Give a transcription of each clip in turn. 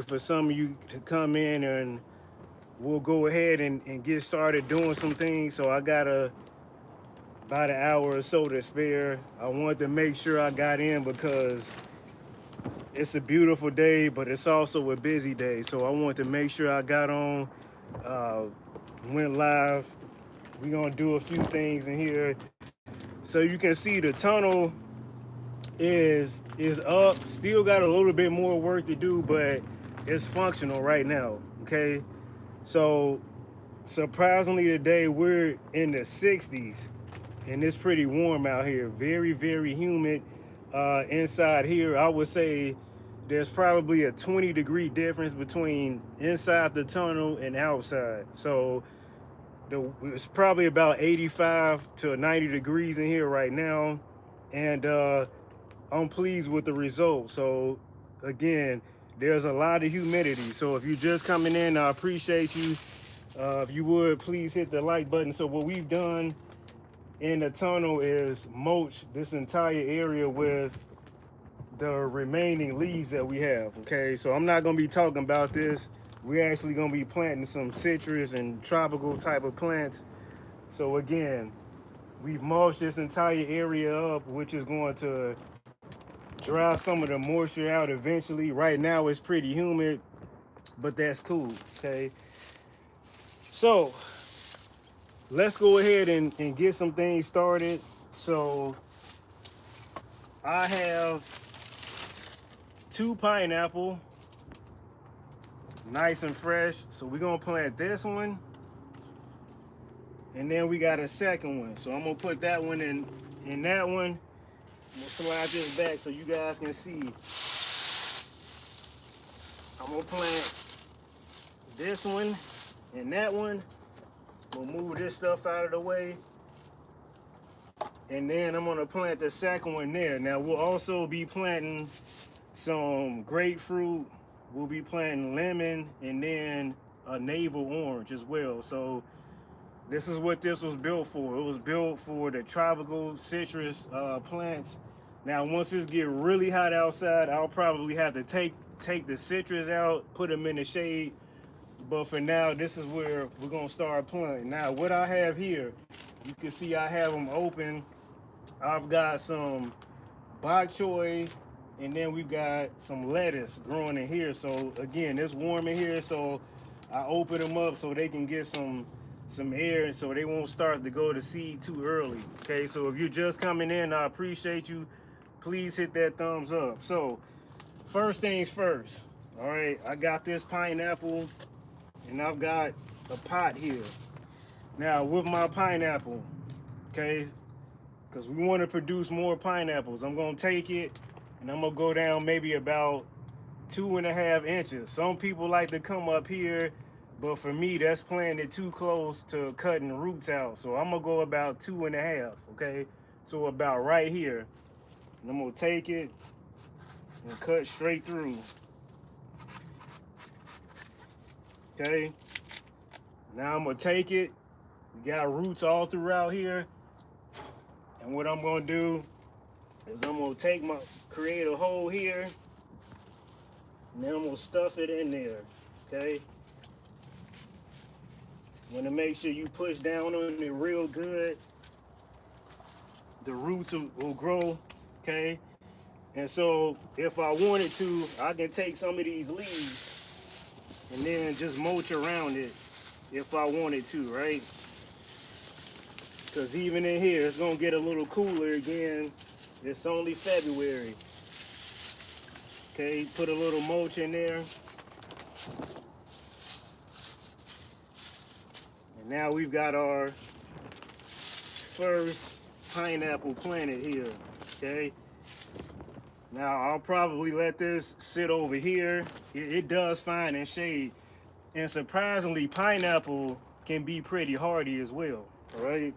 for some of you to come in and we'll go ahead and get started doing some things. So I got about an hour or so to spare. I wanted to make sure I got in because it's a beautiful day, but it's also a busy day. So I wanted to make sure I got on, uh, went live. We're gonna do a few things in here. So you can see the tunnel is up. Still got a little bit more work to do, but it's functional right now. Okay. So surprisingly today we're in the 60s and it's pretty warm out here. Very, very humid inside here. I would say there's probably a 20-degree difference between inside the tunnel and outside. So it's probably about 85 to 90 degrees in here right now. And I'm pleased with the results. So again, there's a lot of humidity. So if you're just coming in, I appreciate you. If you would, please hit the like button. So what we've done in the tunnel is mulch this entire area with the remaining leaves that we have. Okay, so I'm not gonna be talking about this. We're actually gonna be planting some citrus and tropical type of plants. So again, we've mulched this entire area up, which is going to dry some of the moisture out eventually. Right now it's pretty humid, but that's cool. Okay, so let's go ahead and get some things started. So I have two pineapple, nice and fresh. So we're gonna plant this one, and then we got a second one. So I'm gonna put that one in that one. I'm gonna slide this back so you guys can see. I'm gonna plant this one and that one. We'll move this stuff out of the way. And then I'm gonna plant the second one there. Now we'll also be planting some grapefruit. We'll be planting lemon and then a navel orange as well. So this is what this was built for. It was built for the tropical citrus plants. Now once it get really hot outside, I'll probably have to take the citrus out, put them in the shade. But for now, this is where we're gonna start planting. Now what I have here, you can see I have them open. I've got some bok choy, and then we've got some lettuce growing in here. So again, it's warm in here, so I open them up so they can get some air, and so they won't start to go to seed too early. Okay, so if you're just coming in, I appreciate you. Please hit that thumbs up. So first things first. All right, I got this pineapple, and I've got a pot here. Now with my pineapple, okay, because we want to produce more pineapples, I'm gonna take it and I'm gonna go down maybe about 2.5 inches. Some people like to come up here, but for me that's planted too close to cutting the roots out. So I'm gonna go about 2.5, okay? So about right here. And I'm gonna take it and cut straight through. Okay. Now I'm gonna take it. We got roots all throughout here. And what I'm gonna do is I'm gonna create a hole here, and then I'm gonna stuff it in there, okay? You wanna make sure you push down on it real good. The roots will grow, okay? And so if I wanted to, I can take some of these leaves and then just mulch around it if I wanted to, right? Because even in here, it's gonna get a little cooler again. It's only February. Okay, put a little mulch in there. And now we've got our first pineapple planted here, okay? Now I'll probably let this sit over here. It does fine in shade. And surprisingly, pineapple can be pretty hardy as well, all right?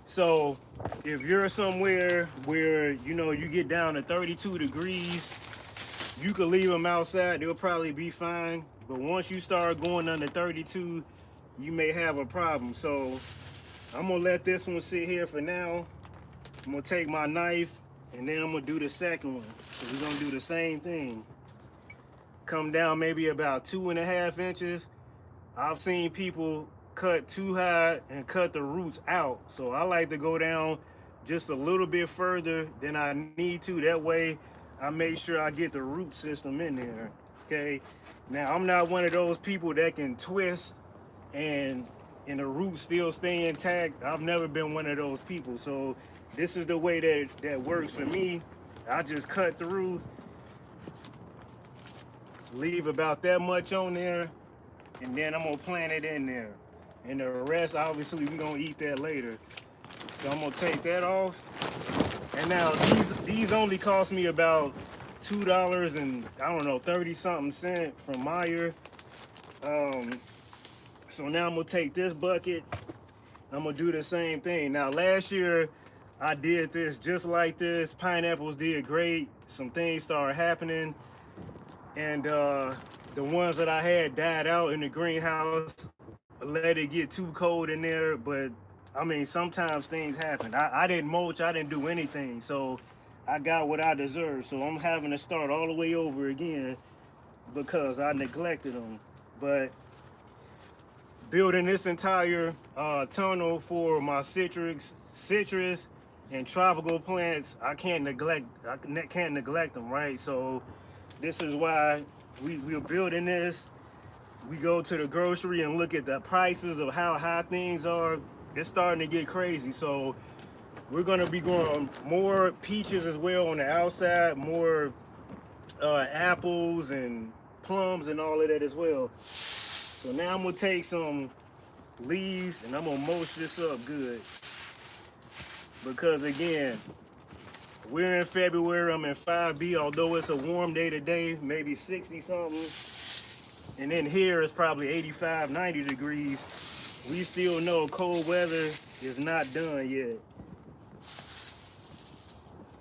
So if you're somewhere where, you know, you get down to 32 degrees, you could leave them outside, they'll probably be fine. But once you start going under 32, you may have a problem. So I'm gonna let this one sit here for now. I'm gonna take my knife and then I'm gonna do the second one. So we're gonna do the same thing. come down maybe about 2.5 inches. I've seen people cut too high and cut the roots out. So I like to go down just a little bit further than I need to. That way I make sure I get the root system in there. Okay. Now I'm not one of those people that can twist and the roots still stay intact. I've never been one of those people. So this is the way that works for me. I just cut through, leave about that much on there, and then I'm gonna plant it in there. And the rest, obviously, we're gonna eat that later. So I'm gonna take that off. And now these only cost me about $2 and I don't know 30-something cent from Meijer. So now I'm gonna take this bucket. I'm gonna do the same thing. Now last year I did this just like this. Pineapples did great. Some things started happening, and the ones that I had died out in the greenhouse. Let it get too cold in there, but I mean sometimes things happen. I didn't mulch, I didn't do anything, so I got what I deserve. So I'm having to start all the way over again because I neglected them. But building this entire tunnel for my citrus and tropical plants, I can't neglect them, right? So this is why we're building this. We go to the grocery and look at the prices of how high things are. It's starting to get crazy. So we're gonna be growing more peaches as well on the outside, more apples and plums and all of that as well. So now I'm gonna take some leaves and I'm gonna mulch this up good. Because again, we're in February, I'm in 5B, although it's a warm day today, maybe 60 something. And then here it's probably 85, 90 degrees. We still know cold weather is not done yet.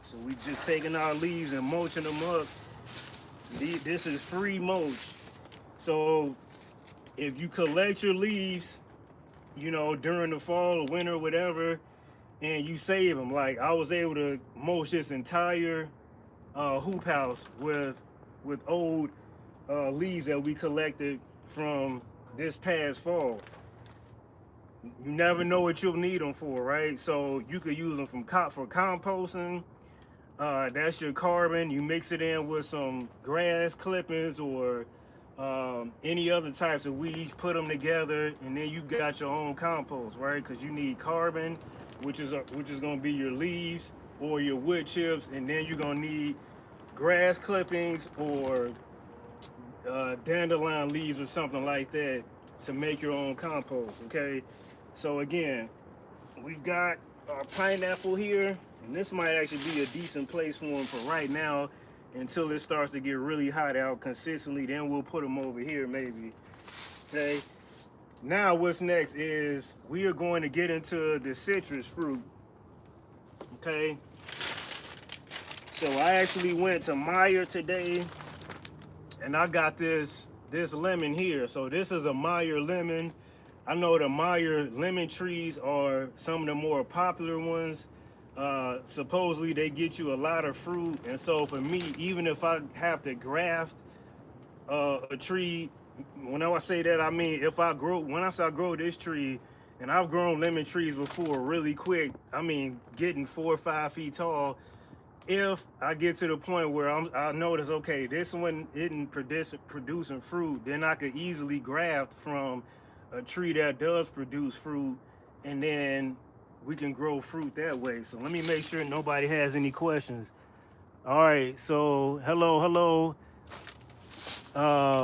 So we just taking our leaves and mulching them up. This is free mulch. So if you collect your leaves, you know, during the fall or winter or whatever, and you save them, like I was able to mulch this entire hoop house with old leaves that we collected from this past fall. You never know what you'll need them for, right? So you could use them for composting. That's your carbon. You mix it in with some grass clippings or any other types of weeds, put them together, and then you got your own compost, right? Because you need carbon, which is going to be your leaves or your wood chips, and then you're going to need grass clippings or dandelion leaves or something like that to make your own compost. Okay, so again, we've got our pineapple here, and this might actually be a decent place for them for right now until it starts to get really hot out consistently. Then we'll put them over here maybe. Okay, now what's next is we are going to get into the citrus fruit. Okay, so I actually went to Meijer today and I got this lemon here. So this is a Meijer lemon. I know the Meijer lemon trees are some of the more popular ones. Supposedly they get you a lot of fruit, and so for me, even if I have to graft a tree, when I say that, I mean when I grow this tree, and I've grown lemon trees before really quick, I mean getting 4 or 5 feet tall. If I get to the point where I notice, okay, this one isn't producing fruit, then I could easily graft from a tree that does produce fruit, and then we can grow fruit that way. So let me make sure nobody has any questions. All right, so hello,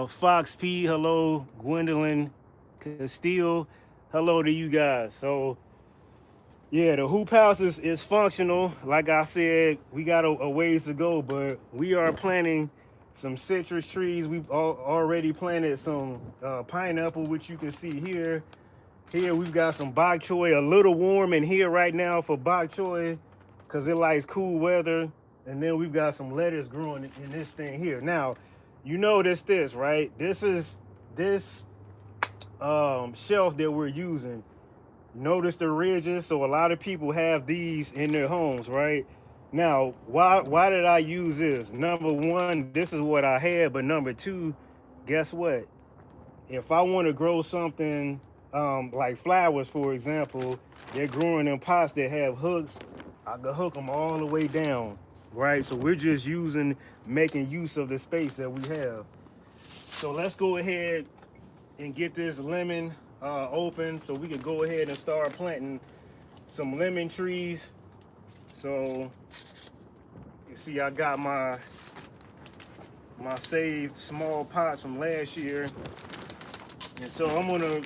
Fox P, hello, Gwendolyn Castile, hello to you guys. So yeah, the hoop house is functional. Like I said, we got a ways to go, but we are planting some citrus trees. We've already planted some pineapple, which you can see here. Here we've got some bok choy, a little warm in here right now for bok choy because it likes cool weather. And then we've got some lettuce growing in this thing here. Now, you notice this, right? This is this shelf that we're using. Notice the ridges. So a lot of people have these in their homes, right? Now, why did I use this? Number one, this is what I had, but number two, guess what? If I want to grow something like flowers, for example, they're growing in pots that have hooks. I can hook them all the way down, right? So we're just making use of the space that we have. So let's go ahead and get this lemon open so we can go ahead and start planting some lemon trees. So you see I got my saved small pots from last year, and so I'm gonna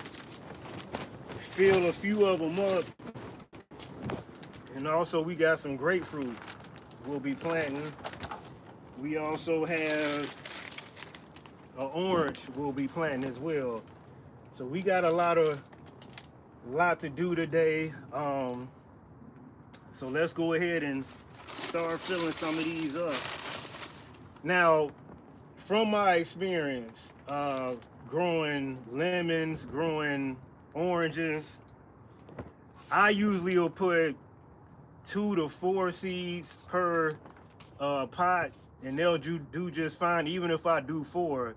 fill a few of them up. And also we got some grapefruit we'll be planting. We also have an orange we'll be planting as well. So we got a lot to do today. So let's go ahead and start filling some of these up. Now, from my experience growing lemons, growing oranges, I usually will put 2 to 4 seeds per pot, and they'll do just fine. Even if I do 4,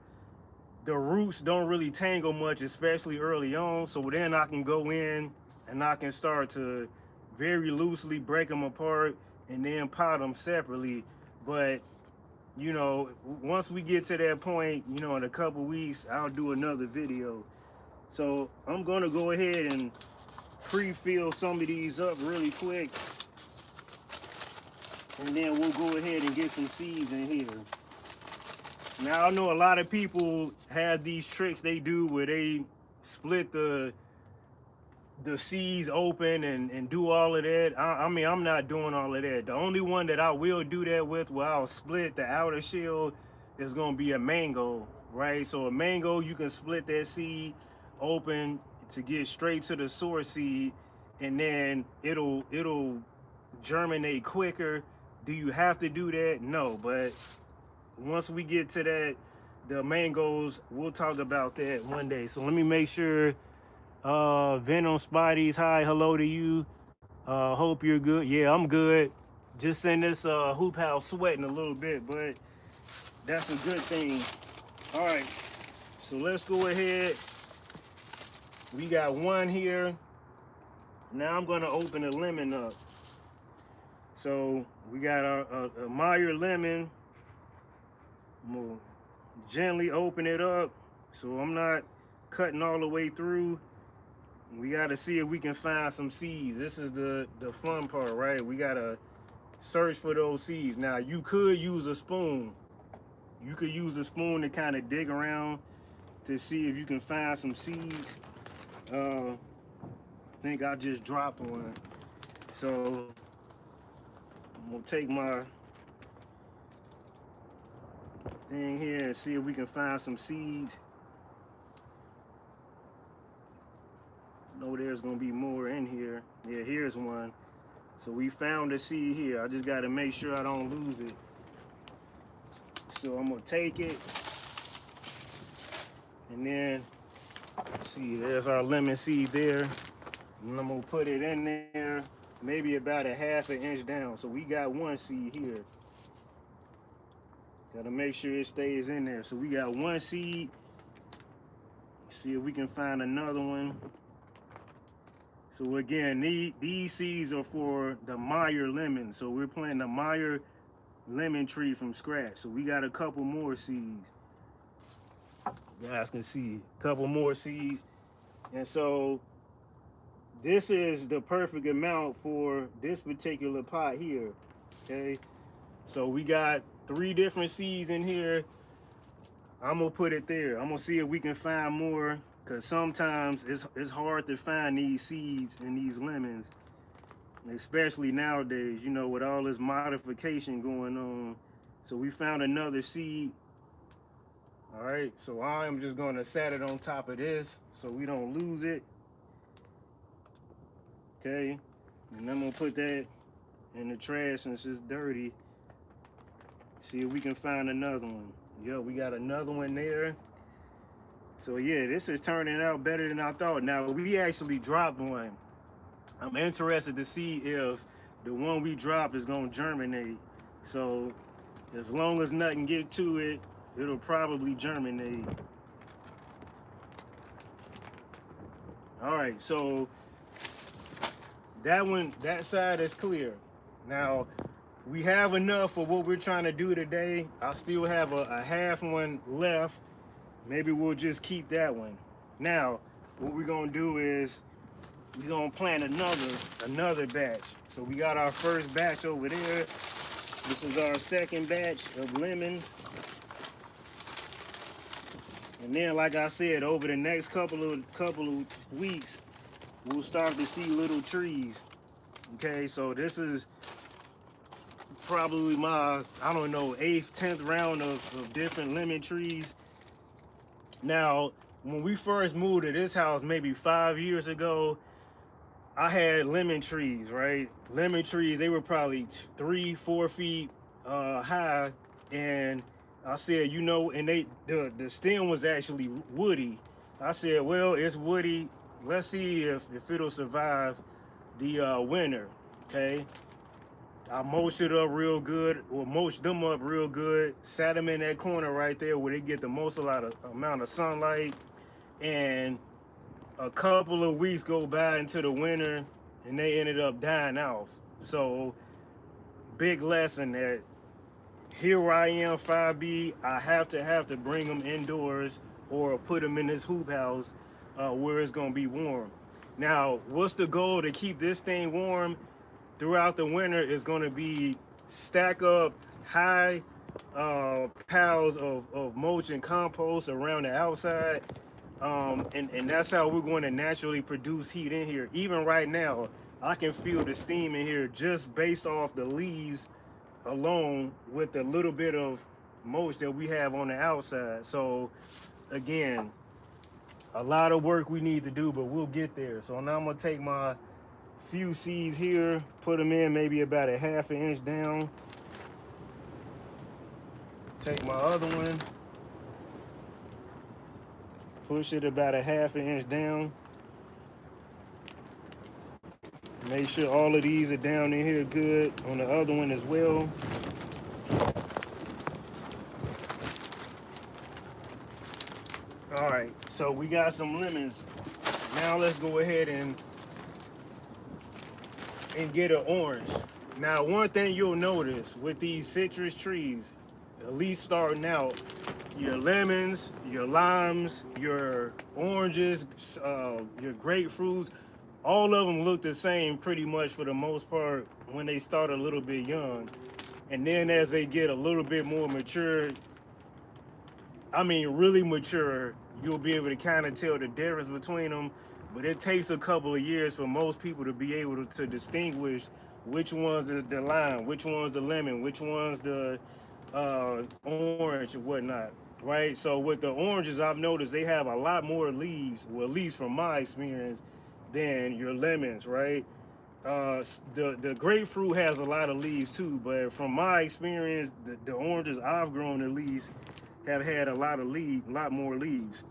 the roots don't really tangle much, especially early on. So then I can go in and I can start to very loosely break them apart and then pot them separately. But you know, once we get to that point, you know, in a couple weeks, I'll do another video. So I'm gonna go ahead and pre-fill some of these up really quick, and then we'll go ahead and get some seeds in here. Now I know a lot of people have these tricks they do where they split the seeds open and do all of that. I mean, I'm not doing all of that. The only one that I will do that with, where I'll split the outer shell, is gonna be a mango, right? So a mango, you can split that seed open to get straight to the source seed, and then it'll germinate quicker. Do you have to do that? No, but once we get to that, the mangoes, we'll talk about that one day. So let me make sure. Venom Spotties, hi, hello to you. Hope you're good. Yeah, I'm good. Just in this hoop house sweating a little bit, but that's a good thing. All right, so let's go ahead. We got one here. Now I'm gonna open the lemon up. So we got a Meyer lemon. I'm gonna gently open it up so I'm not cutting all the way through. We got to see if we can find some seeds. This is the fun part, right? We got to search for those seeds. Now, you could use a spoon. You could use a spoon to kind of dig around to see if you can find some seeds. I think I just dropped one. So I'm going to take my thing here and see if we can find some seeds. Know there's gonna be more in here. Yeah, here's one. So we found a seed here. I just gotta make sure I don't lose it. So I'm gonna take it, and then see, there's our lemon seed there. And I'm gonna put it in there, maybe about a ½ inch down. So we got one seed here. Gotta make sure it stays in there. So we got one seed. See if we can find another one. So again, these seeds are for the Meyer lemon. So we're planting the Meyer lemon tree from scratch. So we got a couple more seeds. You guys can see a couple more seeds. And so this is the perfect amount for this particular pot here, okay? So we got 3 different seeds in here. I'm gonna put it there. I'm gonna see if we can find more, because sometimes it's hard to find these seeds and these lemons, especially nowadays, you know, with all this modification going on. So we found another seed. All right, so I'm just gonna set it on top of this so we don't lose it. Okay, and I'm gonna put that in the trash since it's dirty. See if we can find another one. Yeah, we got another one there. So yeah, this is turning out better than I thought. Now we actually dropped one. I'm interested to see if the one we drop is gonna germinate. So as long as nothing get to it, it'll probably germinate. All right, so that side is clear. Now we have enough for what we're trying to do today. I still have a half one left. Maybe we'll just keep that one. Now, what we're gonna do is we're gonna plant another batch. So we got our first batch over there. This is our second batch of lemons. And then, like I said, over the next couple of weeks, we'll start to see little trees. Okay, so this is probably my, I don't know, 8th, 10th round of different lemon trees. Now, when we first moved to this house, maybe 5 years ago, I had lemon trees, right? Lemon trees, they were probably 3-4 feet high, and I said, you know, and the stem was actually woody. I said, well, it's woody. Let's see if it'll survive the winter. Okay. I mulched it up real good, or mulched them up real good. Sat them in that corner right there where they get the most amount of sunlight. And a couple of weeks go by into the winter, and they ended up dying off. So, big lesson that here I am, 5B. I have to bring them indoors or put them in this hoop house where it's gonna be warm. Now, what's the goal to keep this thing warm throughout the winter? Is gonna be stack up high piles of mulch and compost around the outside. And that's how we're going to naturally produce heat in here. Even right now, I can feel the steam in here just based off the leaves alone with a little bit of mulch that we have on the outside. So again, a lot of work we need to do, but we'll get there. So now I'm gonna take my few seeds here, put them in maybe about a ½ inch down. Take my other one, push it about a ½ inch down. Make sure all of these are down in here good on the other one as well. All right, so we got some lemons. Now let's go ahead and get an orange. Now, one thing you'll notice with these citrus trees, at least starting out, your lemons, your limes, your oranges, your grapefruits, all of them look the same pretty much for the most part when they start a little bit young. And then as they get a little bit more mature, I mean really mature, you'll be able to kind of tell the difference between them. But it takes a couple of years for most people to be able to distinguish which one's the lime, which one's the lemon, which one's the orange and whatnot, right? So with the oranges, I've noticed they have a lot more leaves, well, at least from my experience, than your lemons, right? The grapefruit has a lot of leaves too, but from my experience, the oranges I've grown at least have had a lot more leaves.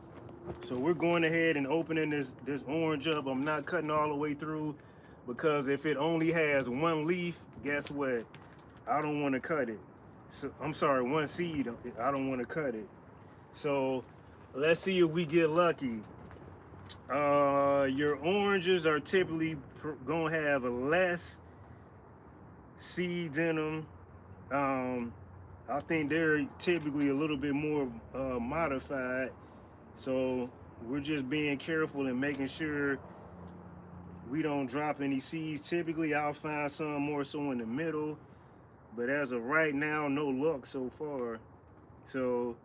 So we're going ahead and opening this orange up. I'm not cutting all the way through because if it only has one leaf, guess what? I don't want to cut it. So I'm sorry, one seed. I don't want to cut it. So let's see if we get lucky. Your oranges are typically gonna have less seeds in them. I think they're typically a little bit more modified. So we're just being careful and making sure we don't drop any seeds. Typically, I'll find some more so in the middle, but as of right now, no luck so far. So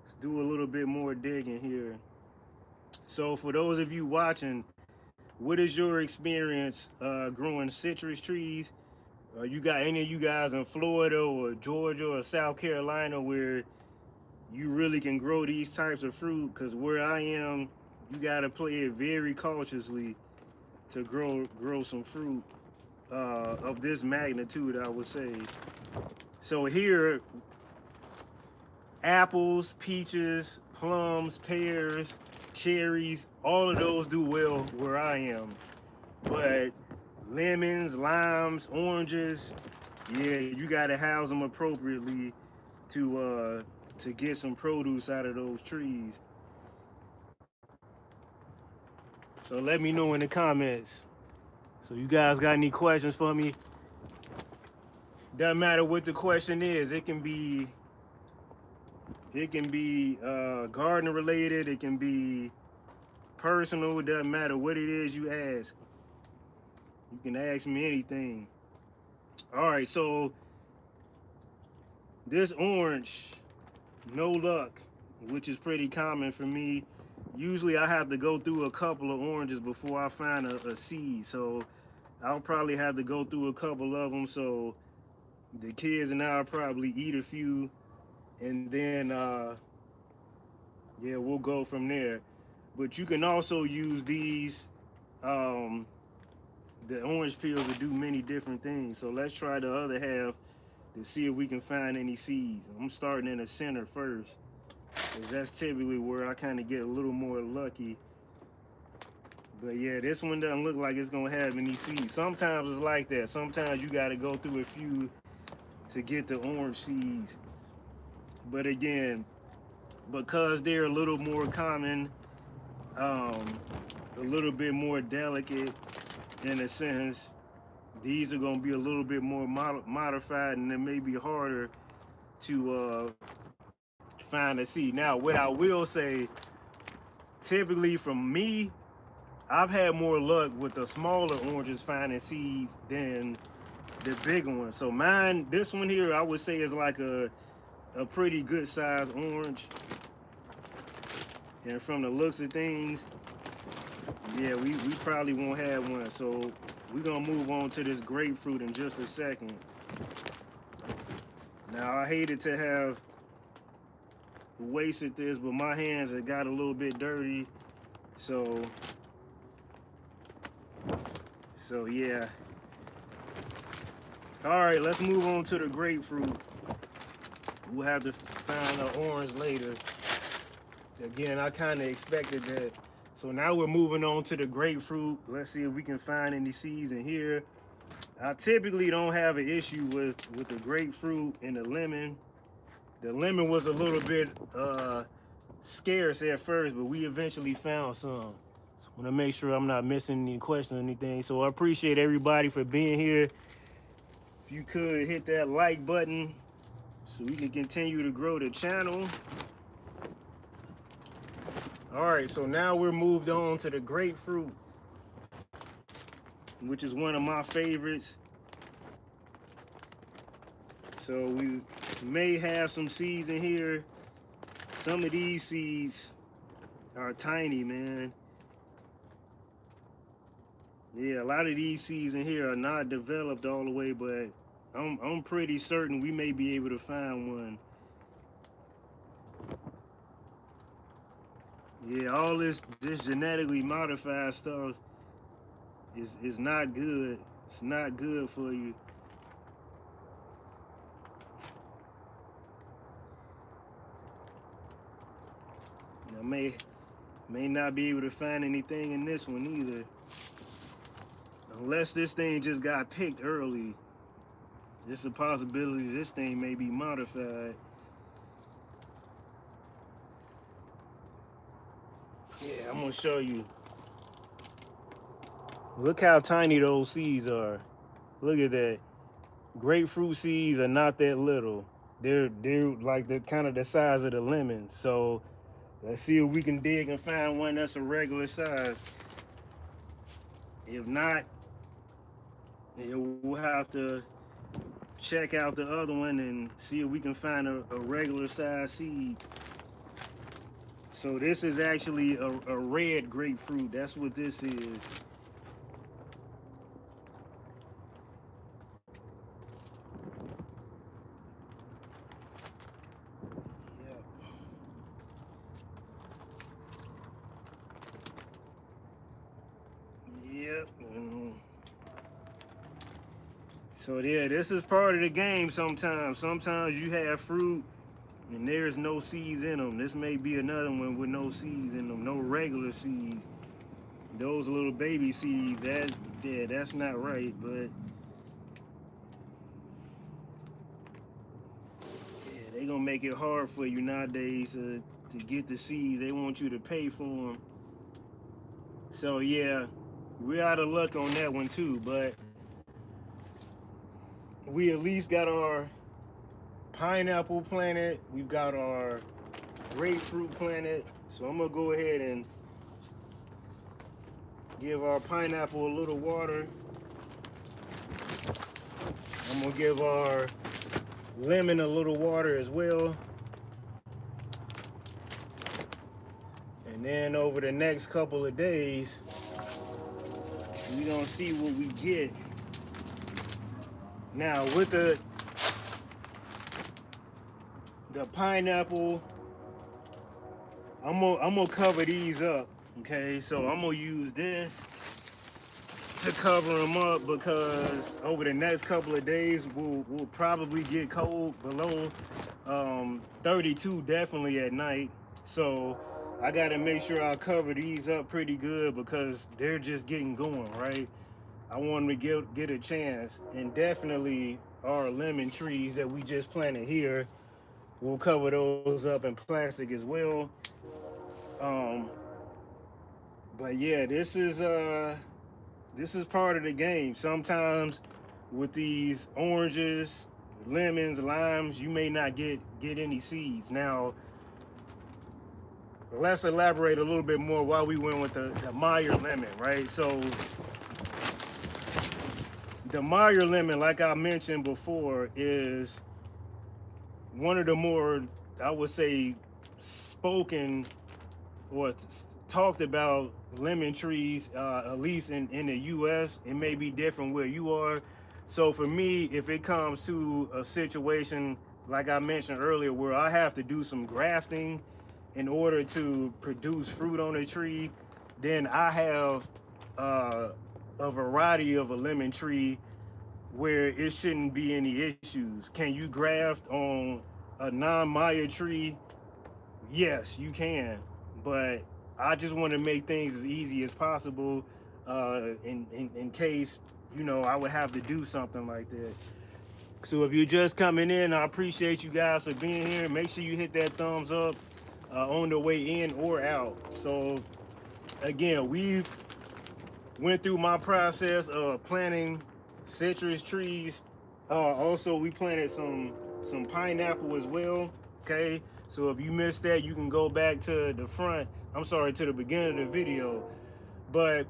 let's do a little bit more digging here. So for those of you watching, what is your experience growing citrus trees? You got any of you guys in Florida or Georgia or South Carolina where you really can grow these types of fruit? Because where I am, you got to play it very cautiously to grow some fruit of this magnitude, I would say. So here, apples, peaches, plums, pears, cherries, all of those do well where I am. But lemons, limes, oranges. Yeah, you gotta house them appropriately to get some produce out of those trees. So let me know in the comments. So you guys got any questions for me? Doesn't matter what the question is. It can be garden related. It can be personal. It doesn't matter what it is you ask. You can ask me anything. All right, so this orange, no luck, which is pretty common for me. Usually I have to go through a couple of oranges before I find a seed. So I'll probably have to go through a couple of them. So the kids and I'll probably eat a few, and then yeah, we'll go from there. But you can also use these the orange peels to do many different things. So let's try the other half to see if we can find any seeds. I'm starting in the center first, because that's typically where I kind of get a little more lucky. But yeah, this one doesn't look like it's gonna have any seeds. Sometimes it's like that. Sometimes you gotta go through a few to get the orange seeds. But again, because they're a little more common, a little bit more delicate in a sense, these are going to be a little bit more modified, and it may be harder to find a seed. Now, what I will say, typically from me, I've had more luck with the smaller oranges finding seeds than the bigger ones. So mine, this one here, I would say is like a pretty good size orange. And from the looks of things, yeah, we probably won't have one. So we're gonna move on to this grapefruit in just a second. Now I hated to have wasted this, but my hands have got a little bit dirty. So yeah. All right, let's move on to the grapefruit. We'll have to find the orange later. Again, I kind of expected that. So now we're moving on to the grapefruit. Let's see if we can find any seeds in here. I typically don't have an issue with the grapefruit and the lemon. The lemon was a little bit scarce at first, but we eventually found some. So I want to make sure I'm not missing any questions or anything. So I appreciate everybody for being here. If you could hit that like button so we can continue to grow the channel. All right, so now we're moved on to the grapefruit, which is one of my favorites. So we may have some seeds in here. Some of these seeds are tiny, man. Yeah, a lot of these seeds in here are not developed all the way, but I'm pretty certain we may be able to find one. Yeah, all this genetically modified stuff is not good. It's not good for you. I may not be able to find anything in this one either. Unless this thing just got picked early. There's a possibility this thing may be modified. Yeah, I'm gonna show you. Look how tiny those seeds are. Look at that. Grapefruit seeds are not that little. They're like the kind of the size of the lemon. So let's see if we can dig and find one that's a regular size. If not, we'll have to check out the other one and see if we can find a regular size seed. So this is actually a red grapefruit. That's what this is. Yep. So yeah, this is part of the game sometimes. Sometimes you have fruit and there's no seeds in them. This may be another one with no seeds in them, no regular seeds. those little baby seeds, that's not right. But yeah, they gonna make it hard for you nowadays to get the seeds. They want you to pay for them. So yeah, we're out of luck on that one too. But we at least got our pineapple planted. We've got our grapefruit planted. So I'm gonna go ahead and give our pineapple a little water. I'm gonna give our lemon a little water as well. And then over the next couple of days, we're gonna see what we get. Now with the pineapple, I'm gonna cover these up. Okay, so I'm gonna use this to cover them up because over the next couple of days we'll probably get cold below 32 definitely at night. So I gotta make sure I cover these up pretty good because they're just getting going, right? I want them to get a chance. And definitely our lemon trees that we just planted here, we'll cover those up in plastic as well. But yeah, this is part of the game. Sometimes with these oranges, lemons, limes, you may not get any seeds. Now, let's elaborate a little bit more why we went with the Meyer lemon, right? So the Meyer lemon, like I mentioned before, is one of the more, I would say, spoken or talked about lemon trees, at least in the US. It may be different where you are. So for me, if it comes to a situation like I mentioned earlier where I have to do some grafting in order to produce fruit on a tree, then I have a variety of a lemon tree where it shouldn't be any issues. Can you graft on a non-Meyer tree? Yes, you can, but I just want to make things as easy as possible in case, I would have to do something like that. So if you're just coming in, I appreciate you guys for being here. Make sure you hit that thumbs up on the way in or out. So again, we've went through my process of planting citrus trees. Also, we planted some pineapple as well. Okay, so if you missed that, you can go back to the front. I'm sorry, to the beginning of the video. But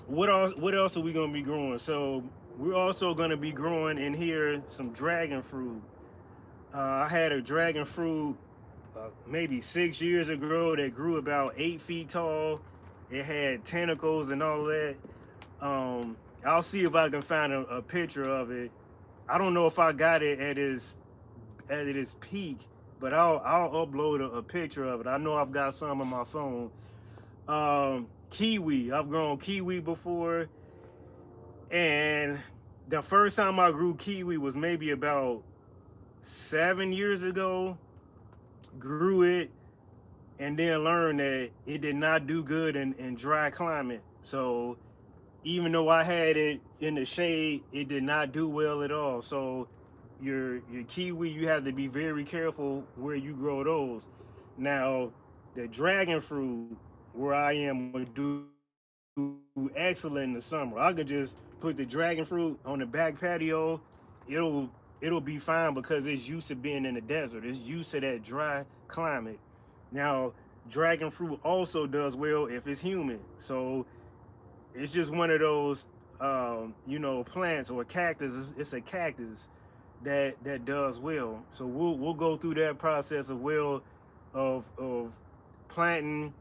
what else are we gonna be growing? So we're also gonna be growing in here some dragon fruit. I had a dragon fruit maybe 6 years ago that grew about 8 feet tall. It had tentacles and all that. I'll see if I can find a picture of it. I don't know if I got it at its peak, but I'll upload a picture of it. I know I've got some on my phone. Kiwi, I've grown kiwi before, and the first time I grew kiwi was maybe about 7 years ago. Grew it, and then learned that it did not do good in dry climate. So even though I had it in the shade, it did not do well at all. So your kiwi, you have to be very careful where you grow those. Now, the dragon fruit, where I am, would do excellent in the summer. I could just put the dragon fruit on the back patio. It'll be fine because it's used to being in the desert. It's used to that dry climate. Now, dragon fruit also does well if it's humid. So it's just one of those plants or cactus. It's a cactus that does well. So we'll go through that process of planting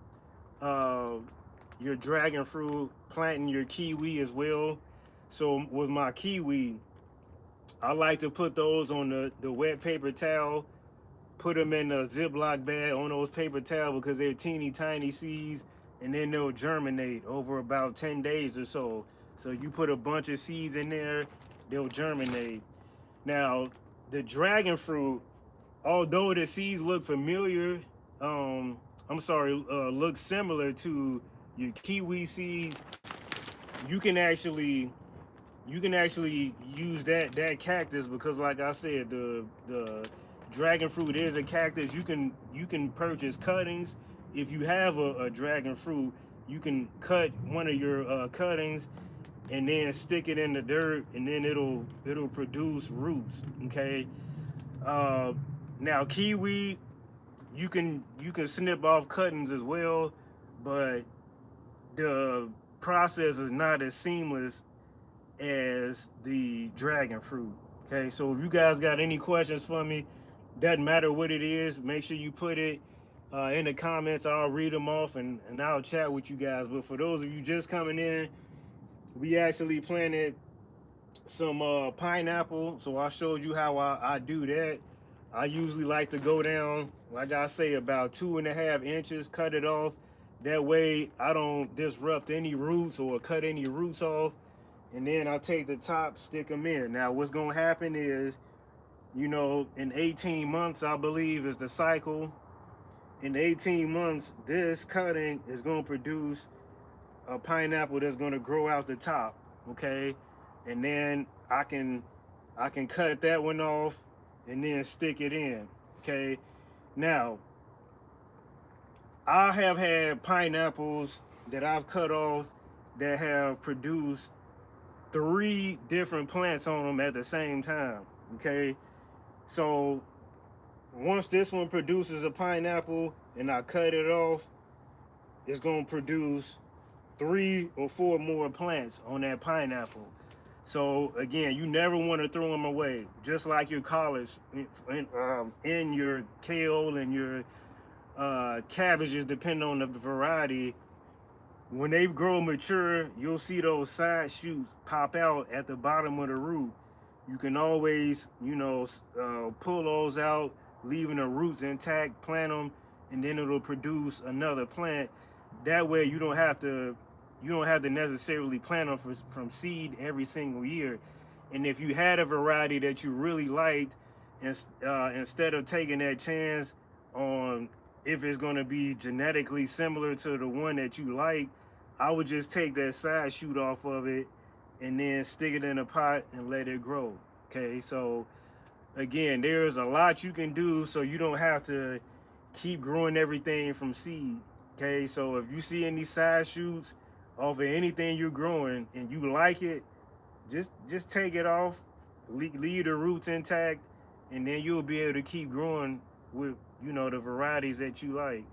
your dragon fruit, planting your kiwi as well. So with my kiwi, I like to put those on the wet paper towel, put them in a Ziploc bag on those paper towels because they're teeny tiny seeds, and then they'll germinate over about 10 days or so. So you put a bunch of seeds in there, they'll germinate. Now, the dragon fruit, although the seeds look familiar, look similar to your kiwi seeds, you can actually use that cactus, because like I said, the dragon fruit is a cactus. You can purchase cuttings. If you have a dragon fruit, you can cut one of your cuttings and then stick it in the dirt, and then it'll produce roots. Okay. uh, Now kiwi, you can snip off cuttings as well, but the process is not as seamless as the dragon fruit. Okay, so if you guys got any questions for me, doesn't matter what it is, make sure you put it in the comments. I'll read them off, and I'll chat with you guys. But for those of you just coming in, we actually planted some pineapple. So I showed you how I do that. I usually like to go down, like I say, about 2.5 inches, cut it off. That way I don't disrupt any roots or cut any roots off. And then I take the top, stick them in. Now what's gonna happen is, in 18 months, I believe is the cycle. In 18 months, this cutting is gonna produce a pineapple that's gonna grow out the top. Okay. And then I can cut that one off and then stick it in. Okay. Now, I have had pineapples that I've cut off that have produced 3 different plants on them at the same time. Okay. So once this one produces a pineapple and I cut it off, it's going to produce 3 or 4 more plants on that pineapple. So again, you never want to throw them away. Just like your collards in your kale and your cabbages, depending on the variety. When they grow mature, you'll see those side shoots pop out at the bottom of the root. You can always, pull those out, leaving the roots intact, plant them, and then it'll produce another plant. That way you don't have to necessarily plant them from seed every single year. And if you had a variety that you really liked, instead of taking that chance on if it's going to be genetically similar to the one that you like, I would just take that side shoot off of it and then stick it in a pot and let it grow. Okay, so again, there's a lot you can do, so you don't have to keep growing everything from seed. Okay, so if you see any side shoots off of anything you're growing and you like it, just take it off, leave the roots intact, and then you'll be able to keep growing with the varieties that you like.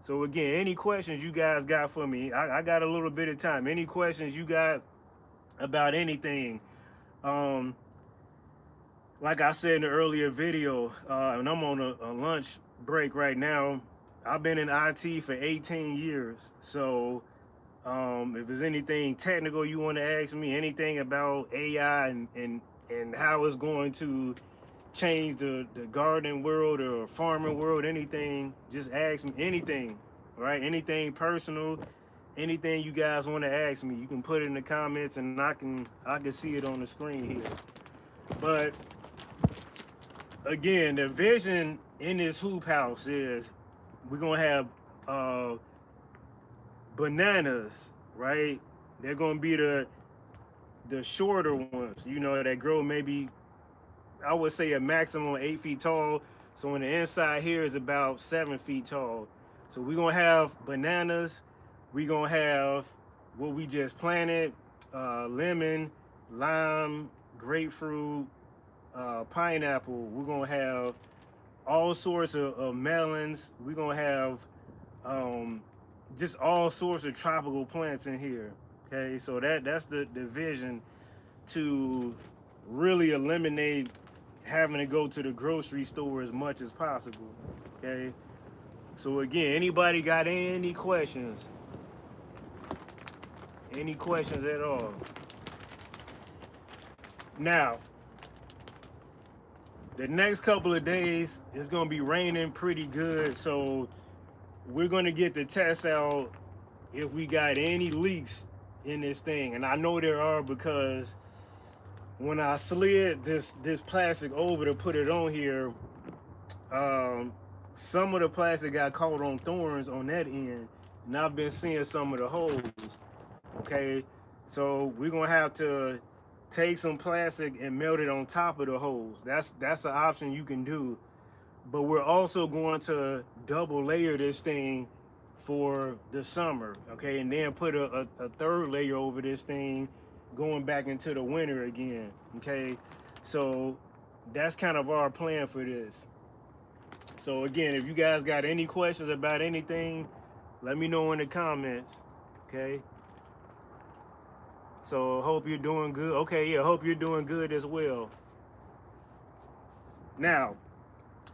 So again, any questions you guys got for me? I got a little bit of time. Any questions you got about anything? Like I said in the earlier video, and I'm on a lunch break right now. I've been in IT for 18 years. So if there's anything technical you want to ask me, anything about AI and how it's going to change the gardening world or farming world, anything, just ask me anything, right? Anything personal, anything you guys want to ask me, you can put it in the comments and I can see it on the screen here. But again, the vision in this hoop house is we're gonna have bananas, right? They're gonna be the shorter ones, that grow maybe, I would say, a maximum 8 feet tall. So on the inside here is about 7 feet tall. So we're gonna have bananas. We're gonna have what we just planted, lemon, lime, grapefruit, pineapple. We're gonna have all sorts of melons. We're gonna have just all sorts of tropical plants in here. Okay, so that's the vision, to really eliminate having to go to the grocery store as much as possible. Okay, so again, anybody got any questions? Any questions at all? Now, the next couple of days it's gonna be raining pretty good, so we're gonna get the test out if we got any leaks in this thing. And I know there are, because when I slid this plastic over to put it on here, some of the plastic got caught on thorns on that end. and I've been seeing some of the holes. Okay, so we're gonna have to take some plastic and melt it on top of the holes. That's an option you can do. But we're also going to double layer this thing for the summer, okay, and then put a third layer over this thing going back into the winter again, okay. So that's kind of our plan for this. So again, if you guys got any questions about anything, let me know in the comments, okay. So hope you're doing good. Okay, yeah, hope you're doing good as well. Now,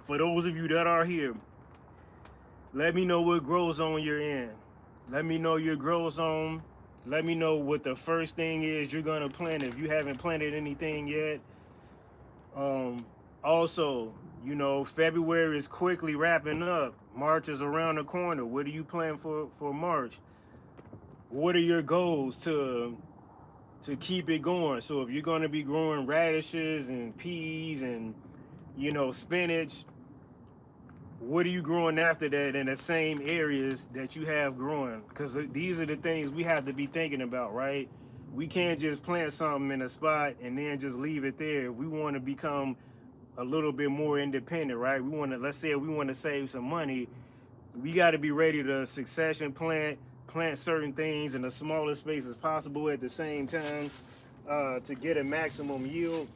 for those of you that are here, let me know what grow zone you're in. Let me know your grow zone. Let me know what the first thing is you're gonna plant if you haven't planted anything yet. Also, you know, February is quickly wrapping up. March is around the corner. What do you plan for March? What are your goals to keep it going? So if you're gonna be growing radishes and peas and, you know, spinach, what are you growing after that in the same areas that you have growing? Because these are the things we have to be thinking about, right? We can't just plant something in a spot and then just leave it there. We want to become a little bit more independent, right? We want to, let's say we want to save some money, we got to be ready to succession plant certain things in the smallest space as possible at the same time to get a maximum yield.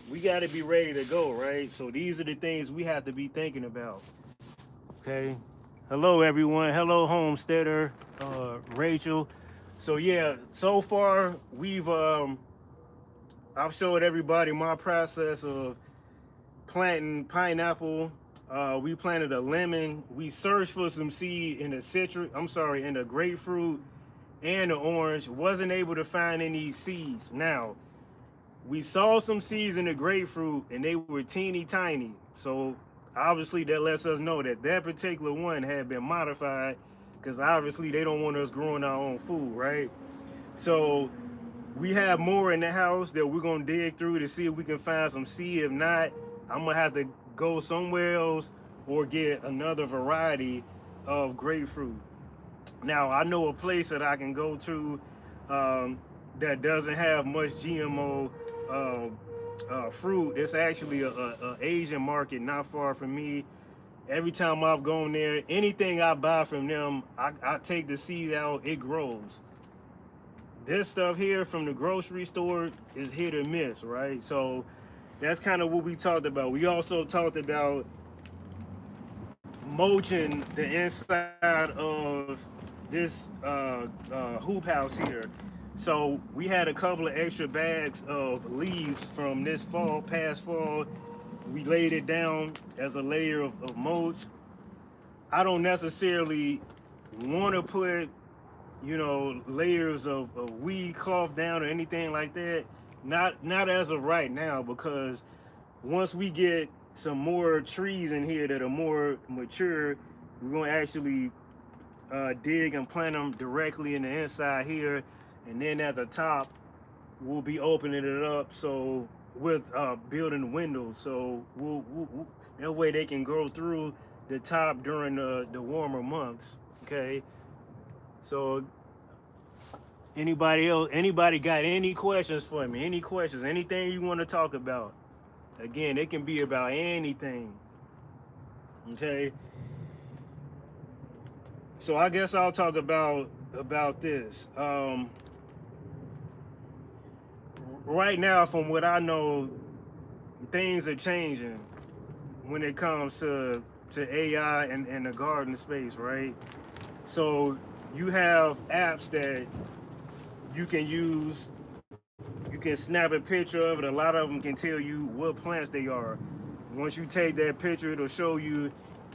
We got to be ready to go, right? So these are the things we have to be thinking about. Okay. Hello, everyone. Hello, homesteader, Rachel. So yeah, so far I've showed everybody my process of planting pineapple. We planted a lemon. We searched for some seed in in the grapefruit and the orange. Wasn't able to find any seeds. Now, we saw some seeds in the grapefruit and they were teeny tiny. So obviously that lets us know that that particular one had been modified because obviously they don't want us growing our own food, right? So we have more in the house that we're gonna dig through to see if we can find some seed. If not, I'm gonna have to go somewhere else or get another variety of grapefruit. Now I know a place that I can go to that doesn't have much GMO fruit. It's actually a Asian market not far from me. Every time I've gone there, anything I buy from them, I take the seed out, it grows. This stuff here from the grocery store is hit or miss, right? So that's kind of what we talked about. We also talked about mulching the inside of this hoop house here. So we had a couple of extra bags of leaves from this past fall. We laid it down as a layer of mulch. I don't necessarily want to put, you know, layers of weed cloth down or anything like that. Not as of right now, because once we get some more trees in here that are more mature, we're gonna actually dig and plant them directly in the inside here, and then at the top we'll be opening it up so with building windows, so we'll that way they can go through the top during the warmer months. Okay, so anybody got any questions for me? Any questions, anything you want to talk about? Again, it can be about anything. Okay, so I guess I'll talk about this. Right now, from what I know, things are changing when it comes to AI and the garden space, right? So you have apps that you can use. You can snap a picture of it. A lot of them can tell you what plants they are. Once you take that picture, it'll show you,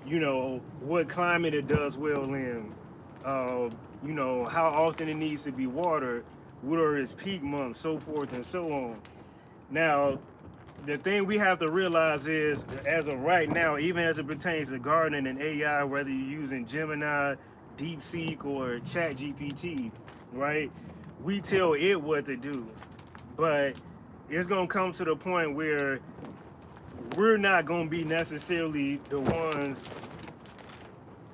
you know, what climate it does well in. You know, how often it needs to be watered, what are its peak months, so forth and so on. Now, the thing we have to realize is, as of right now, even as it pertains to gardening and AI, whether you're using Gemini, DeepSeek, or ChatGPT, right? We tell it what to do, but it's gonna come to the point where we're not gonna be necessarily the ones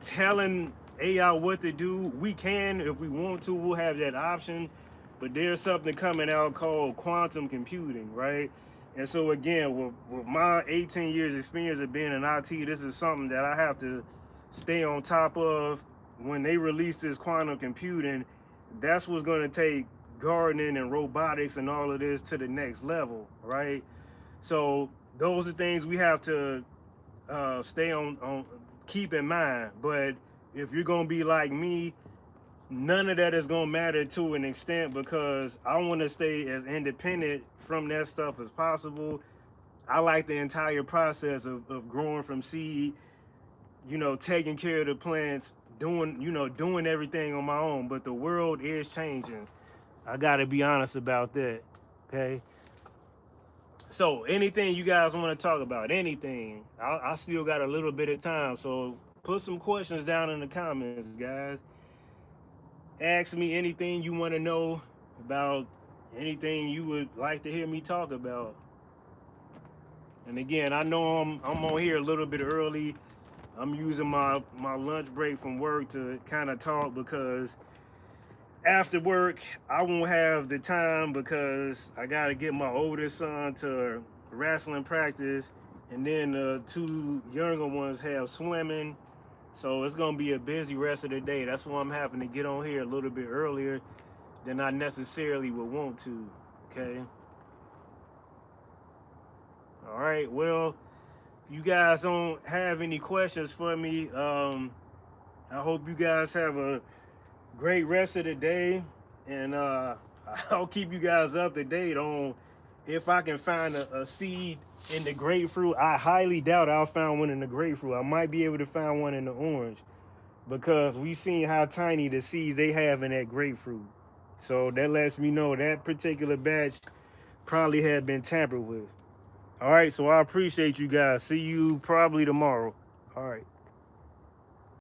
telling AI what to do. We can, if we want to, we'll have that option. But there's something coming out called quantum computing, right? And so again, with my 18 years experience of being in IT, this is something that I have to stay on top of. When they release this quantum computing, that's what's going to take gardening and robotics and all of this to the next level, right? So those are things we have to stay on keep in mind. But if you're gonna be like me, none of that is gonna matter to an extent, because I want to stay as independent from that stuff as possible. I like the entire process of growing from seed, taking care of the plants, doing everything on my own. But the world is changing. I gotta be honest about that. Okay. So anything you guys want to talk about, anything, I still got a little bit of time. So put some questions down in the comments, guys. Ask me anything you want to know about, anything you would like to hear me talk about. And again, I know I'm on here a little bit early. I'm using my lunch break from work to kind of talk, because after work I won't have the time, because I got to get my oldest son to wrestling practice, and then the two younger ones have swimming. So it's gonna be a busy rest of the day. That's why I'm having to get on here a little bit earlier than I necessarily would want to. Okay. All right. Well, if you guys don't have any questions for me, I hope you guys have a great rest of the day, and I'll keep you guys up to date on if I can find a seed in the grapefruit. I highly doubt I'll find one in the grapefruit. I might be able to find one in the orange, because we've seen how tiny the seeds they have in that grapefruit. So that lets me know that particular batch probably had been tampered with. All right, so I appreciate you guys. See you probably tomorrow. All right.